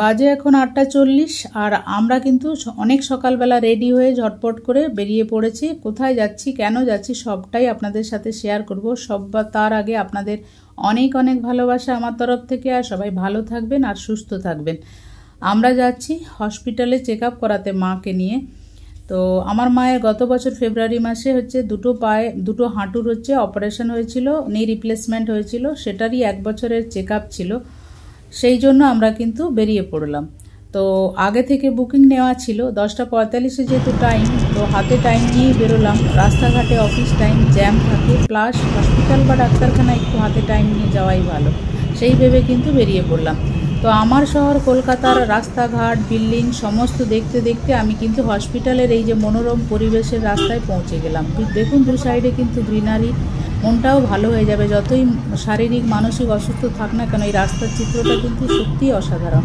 বাজে এখন 8:40 আর আমরা কিন্তু অনেক সকালবেলা রেডি হয়ে ঝটপট করে বেরিয়ে পড়েছি। কোথায় যাচ্ছি, কেন যাচ্ছি সবটাই আপনাদের সাথে শেয়ার করব। তার আগে আপনাদের অনেক অনেক ভালোবাসা আমার তরফ থেকে, আর সবাই ভালো থাকবেন আর সুস্থ থাকবেন। আমরা যাচ্ছি হসপিটালে চেক আপ করাতে মাকে নিয়ে। তো আমার মায়ের গত বছর ফেব্রুয়ারি মাসে দুটো হাঁটুর অপারেশন হয়েছিল, নি রিপ্লেসমেন্ট হয়েছিল, সেটারই 1 বছরের চেক আপ ছিল। সেই জন্য আমরা কিন্তু বেরিয়ে পড়লাম। তো আগে থেকে বুকিং নেওয়া ছিল 10:45 যেহেতু টাইম, তো হাতে টাইম নিয়েই বেরোলাম। রাস্তাঘাটে অফিস টাইম জ্যাম থাকে, প্লাস হসপিটাল বা ডাক্তারখানা একটু হাতে টাইম নিয়ে যাওয়াই ভালো, সেই ভেবে কিন্তু বেরিয়ে পড়লাম। তো আমার শহর কলকাতার রাস্তাঘাট বিল্ডিং সমস্ত দেখতে দেখতে আমি কিন্তু হসপিটালের এই যে মনোরম পরিবেশের রাস্তায় পৌঁছে গেলাম। দেখুন দু সাইডে কিন্তু গ্রিনারি, মনটাও ভালো হয়ে যাবে যতই শারীরিক মানসিক অসুস্থ থাক না কেন। এই রাস্তার চিত্রটা কিন্তু সত্যিই অসাধারণ।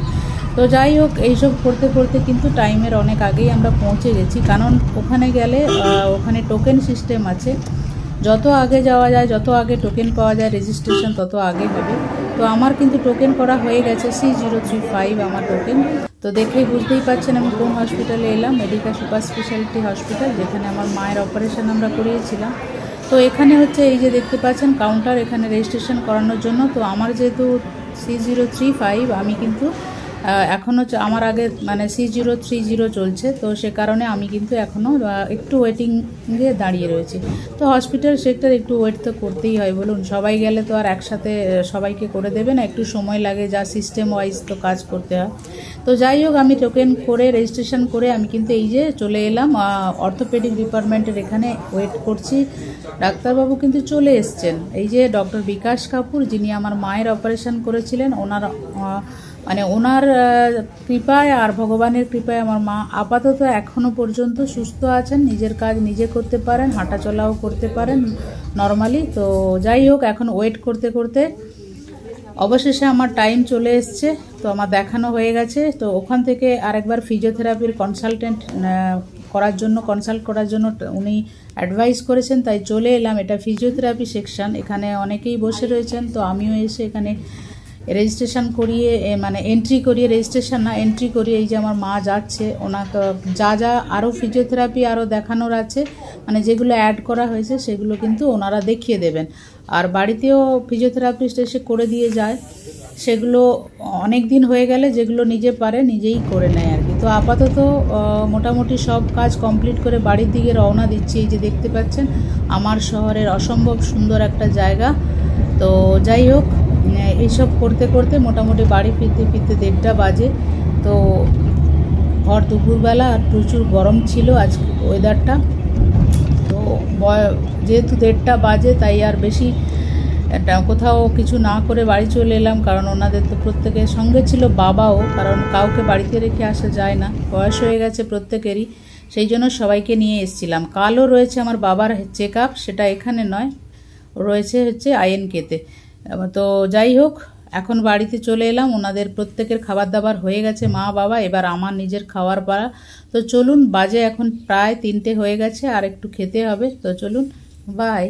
তো যাই হোক, এইসব করতে করতে কিন্তু টাইমের অনেক আগেই আমরা পৌঁছে গেছি, কারণ ওখানে গেলে ওখানে টোকেন সিস্টেম আছে। যত আগে যাওয়া যায়, যত আগে টোকেন পাওয়া যায় রেজিস্ট্রেশন তত আগে হবে। তো আমার কিন্তু টোকেন করা হয়ে গেছে, C035 আমার টোকেন। তো দেখেই বুঝতেই পারছেন আমি কোন হসপিটালে এলাম, মেডিকা সুপার স্পেশালিটি হসপিটাল, যেখানে আমার মায়ের অপারেশন আমরা করিয়েছিলাম। তো এখানে এই যে দেখতে পাচ্ছেন কাউন্টার, এখানে রেজিস্ট্রেশন করানোর জন্য। তো আমার যেহেতু C035, আমি কিন্তু এখনও আমার আগে মানে C030 চলছে, তো সে কারণে আমি কিন্তু এখনও একটু ওয়েটিংয়ে দাঁড়িয়ে রয়েছি। তো হসপিটাল সেক্টর একটু ওয়েট তো করতেই হয়, বলুন, সবাই গেলে তো আর একসাথে সবাইকে করে দেবে না, একটু সময় লাগে, যা সিস্টেম ওয়াইজ তো কাজ করতে হয়। তো যাই হোক, আমি টোকেন করে রেজিস্ট্রেশন করে আমি কিন্তু এই যে চলে এলাম অর্থোপেডিক ডিপার্টমেন্টের এখানে ওয়েট করছি। ডাক্তারবাবু কিন্তু চলে এসছেন, এই যে ডক্টর বিকাশ কাপুর, যিনি আমার মায়ের অপারেশন করেছিলেন। ওনার কৃপায় আর ভগবানের কৃপায় আমার মা আপাতত এখনও পর্যন্ত সুস্থ আছেন, নিজের কাজ নিজে করতে পারেন, হাঁটা চলাও করতে পারেন নর্মালি। তো যাই হোক, এখন ওয়েট করতে করতে অবশেষে আমার টাইম চলে এসছে। তো আমার দেখানো হয়ে গেছে। তো ওখান থেকে আরেকবার ফিজিওথেরাপির কনসাল্ট করার জন্য উনি অ্যাডভাইস করেছেন, তাই চলে এলাম। এটা ফিজিওথেরাপি সেকশন, এখানে অনেকেই বসে রয়েছেন। তো আমিও এসে এখানে রেজিস্ট্রেশন করিয়ে এন্ট্রি করিয়ে এই যে আমার মা যাচ্ছে, ওনাকে যা আরও ফিজিওথেরাপি আরও দেখানোর আছে, যেগুলো অ্যাড করা হয়েছে সেগুলো কিন্তু ওনারা দেখিয়ে দেবেন। আর বাড়িতেও ফিজিওথেরাপিস্ট এসে করে দিয়ে যায়, সেগুলো অনেক দিন হয়ে গেলে যেগুলো নিজে পারে নিজেই করে নেয় আর কি। তো আপাতত মোটামুটি সব কাজ কমপ্লিট করে বাড়ির দিকে রওনা দিচ্ছি। এই যে দেখতে পাচ্ছেন আমার শহরের অসম্ভব সুন্দর একটা জায়গা। তো যাই হোক, এইসব করতে করতে মোটামুটি বাড়ি ফিরতে 1:30 বাজে। তো ভর দুপুরবেলা আর প্রচুর গরম ছিল আজকে ওয়েদারটা। তো যেহেতু 1:30 বাজে, তাই আর বেশি কোথাও কিছু না করে বাড়ি চলে এলাম, কারণ ওনাদের তো প্রত্যেকের সঙ্গে ছিল বাবাও, কারণ কাউকে বাড়িতে রেখে আসা যায় না, বয়স হয়ে গেছে প্রত্যেকেরই, সেই জন্য সবাইকে নিয়ে এসেছিলাম। কালও রয়েছে আমার বাবার চেক আপ, সেটা এখানে নয়, রয়েছে INK-তে। তো যাই হোক, এখন বাড়িতে চলে এলাম। ওনাদের প্রত্যেকের খাবার দাবার হয়ে গেছে, মা বাবা, এবার আমার নিজের খাওয়ার পালা। তো চলুন, বাজে এখন প্রায় 3টে হয়ে গেছে, আর একটু খেতে হবে। তো চলুন, বাই।